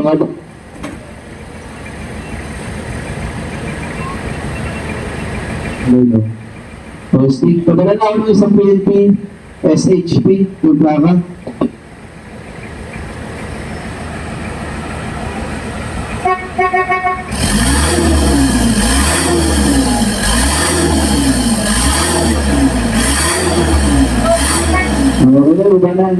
mga ano. O, Steve, padala na ako ng isang PNP, SHP, yung plaka. Ano na, ubanan.